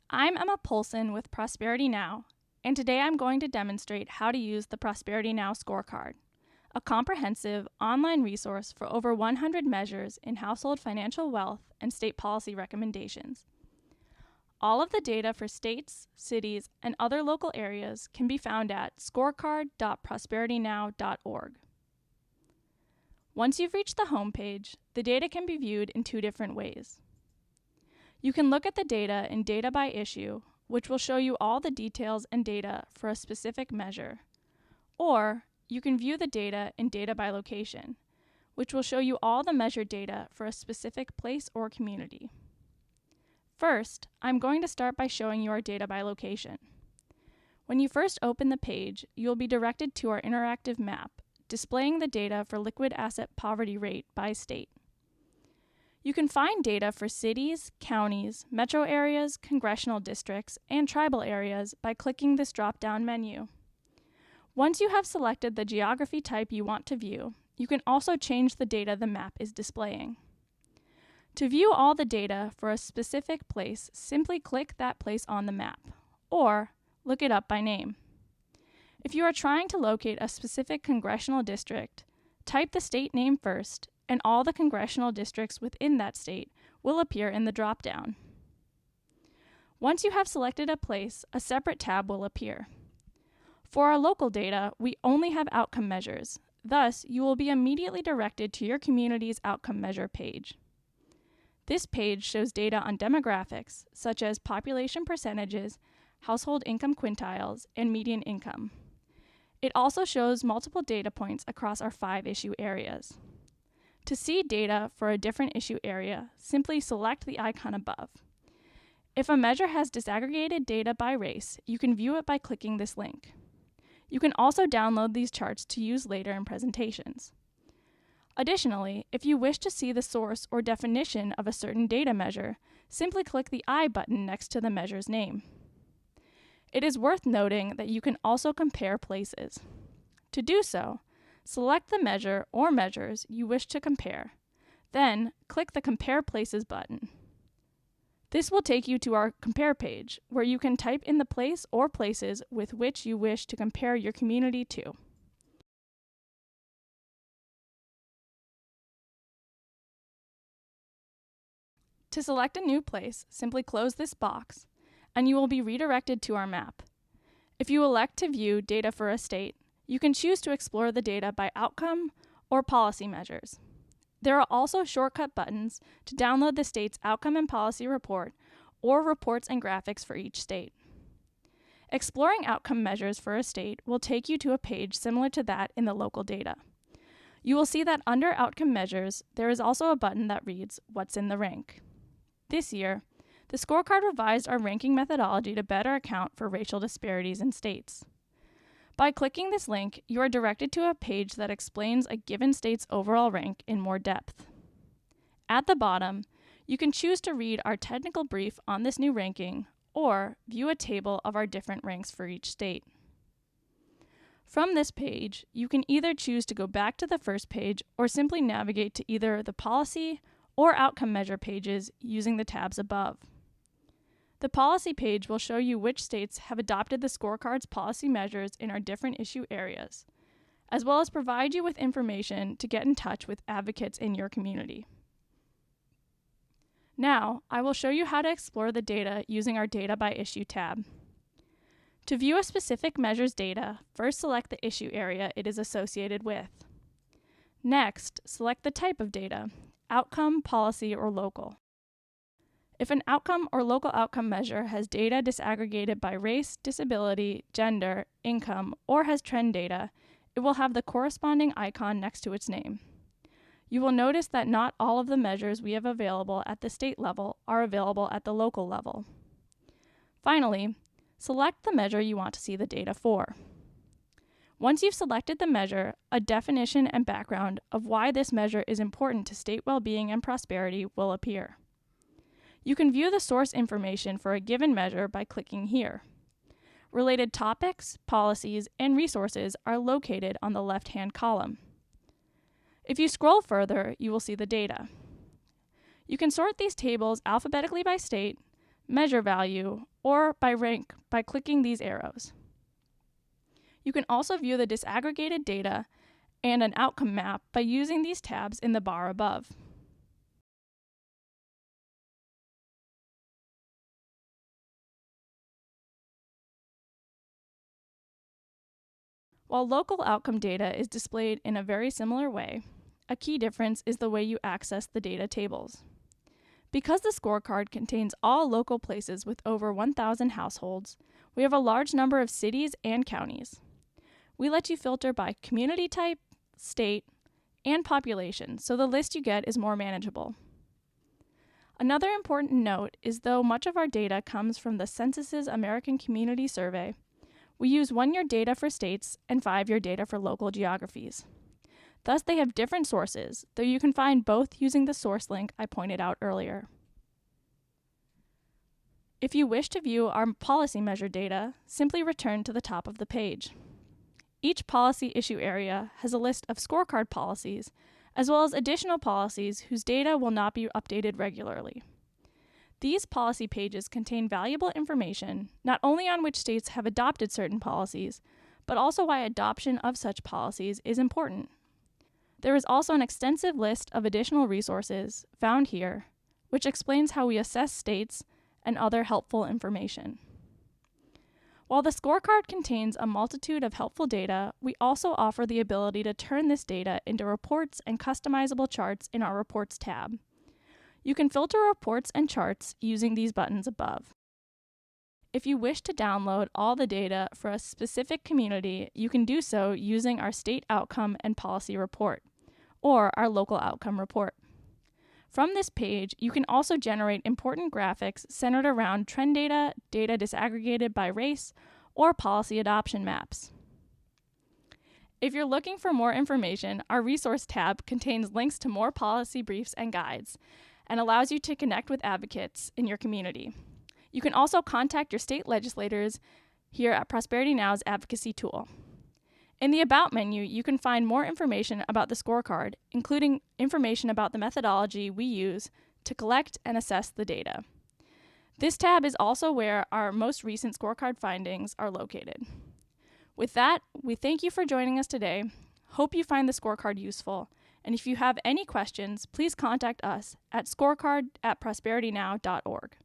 I'm Emma Polson with Prosperity Now, and today I'm going to demonstrate how to use the Prosperity Now Scorecard, a comprehensive online resource for over 100 measures in household financial wealth and state policy recommendations. All of the data for states, cities, and other local areas can be found at scorecard.prosperitynow.org. Once you've reached the home page, the data can be viewed in two different ways. You can look at the data in Data by Issue, which will show you all the details and data for a specific measure, or you can view the data in Data by Location, which will show you all the measured data for a specific place or community. First, I'm going to start by showing you our data by location. When you first open the page, you will be directed to our interactive map, displaying the data for liquid asset poverty rate by state. You can find data for cities, counties, metro areas, congressional districts, and tribal areas by clicking this drop-down menu. Once you have selected the geography type you want to view, you can also change the data the map is displaying. To view all the data for a specific place, simply click that place on the map, or look it up by name. If you are trying to locate a specific congressional district, type the state name first, and all the congressional districts within that state will appear in the drop-down. Once you have selected a place, a separate tab will appear. For our local data, we only have outcome measures. Thus, you will be immediately directed to your community's outcome measure page. This page shows data on demographics, such as population percentages, household income quintiles, and median income. It also shows multiple data points across our 5 issue areas. To see data for a different issue area, simply select the icon above. If a measure has disaggregated data by race, you can view it by clicking this link. You can also download these charts to use later in presentations. Additionally, if you wish to see the source or definition of a certain data measure, simply click the I button next to the measure's name. It is worth noting that you can also compare places. To do so, select the measure or measures you wish to compare, then click the Compare Places button. This will take you to our Compare page, where you can type in the place or places with which you wish to compare your community to. To select a new place, simply close this box, and you will be redirected to our map. If you elect to view data for a state, you can choose to explore the data by outcome or policy measures. There are also shortcut buttons to download the state's outcome and policy report or reports and graphics for each state. Exploring outcome measures for a state will take you to a page similar to that in the local data. You will see that under Outcome Measures, there is also a button that reads, What's in the Rank? This year, the scorecard revised our ranking methodology to better account for racial disparities in states. By clicking this link, you are directed to a page that explains a given state's overall rank in more depth. At the bottom, you can choose to read our technical brief on this new ranking or view a table of our different ranks for each state. From this page, you can either choose to go back to the first page or simply navigate to either the policy or outcome measure pages using the tabs above. The policy page will show you which states have adopted the scorecard's policy measures in our different issue areas, as well as provide you with information to get in touch with advocates in your community. Now, I will show you how to explore the data using our Data by Issue tab. To view a specific measure's data, first select the issue area it is associated with. Next, select the type of data, outcome, policy, or local. If an outcome or local outcome measure has data disaggregated by race, disability, gender, income, or has trend data, it will have the corresponding icon next to its name. You will notice that not all of the measures we have available at the state level are available at the local level. Finally, select the measure you want to see the data for. Once you've selected the measure, a definition and background of why this measure is important to state well-being and prosperity will appear. You can view the source information for a given measure by clicking here. Related topics, policies, and resources are located on the left-hand column. If you scroll further, you will see the data. You can sort these tables alphabetically by state, measure value, or by rank by clicking these arrows. You can also view the disaggregated data and an outcome map by using these tabs in the bar above. While local outcome data is displayed in a very similar way, a key difference is the way you access the data tables. Because the scorecard contains all local places with over 1,000 households, we have a large number of cities and counties. We let you filter by community type, state, and population, so the list you get is more manageable. Another important note is though much of our data comes from the Census's American Community Survey, we use 1-year data for states and 5-year data for local geographies. Thus, they have different sources, though you can find both using the source link I pointed out earlier. If you wish to view our policy measure data, simply return to the top of the page. Each policy issue area has a list of scorecard policies, as well as additional policies whose data will not be updated regularly. These policy pages contain valuable information not only on which states have adopted certain policies, but also why adoption of such policies is important. There is also an extensive list of additional resources found here, which explains how we assess states and other helpful information. While the scorecard contains a multitude of helpful data, we also offer the ability to turn this data into reports and customizable charts in our Reports tab. You can filter reports and charts using these buttons above. If you wish to download all the data for a specific community, you can do so using our State Outcome and Policy Report, or our Local Outcome Report. From this page, you can also generate important graphics centered around trend data, data disaggregated by race, or policy adoption maps. If you're looking for more information, our Resource tab contains links to more policy briefs and guides, and allows you to connect with advocates in your community. You can also contact your state legislators here at Prosperity Now's advocacy tool. In the About menu, you can find more information about the scorecard, including information about the methodology we use to collect and assess the data. This tab is also where our most recent scorecard findings are located. With that, we thank you for joining us today. Hope you find the scorecard useful. And if you have any questions, please contact us at scorecard@prosperitynow.org.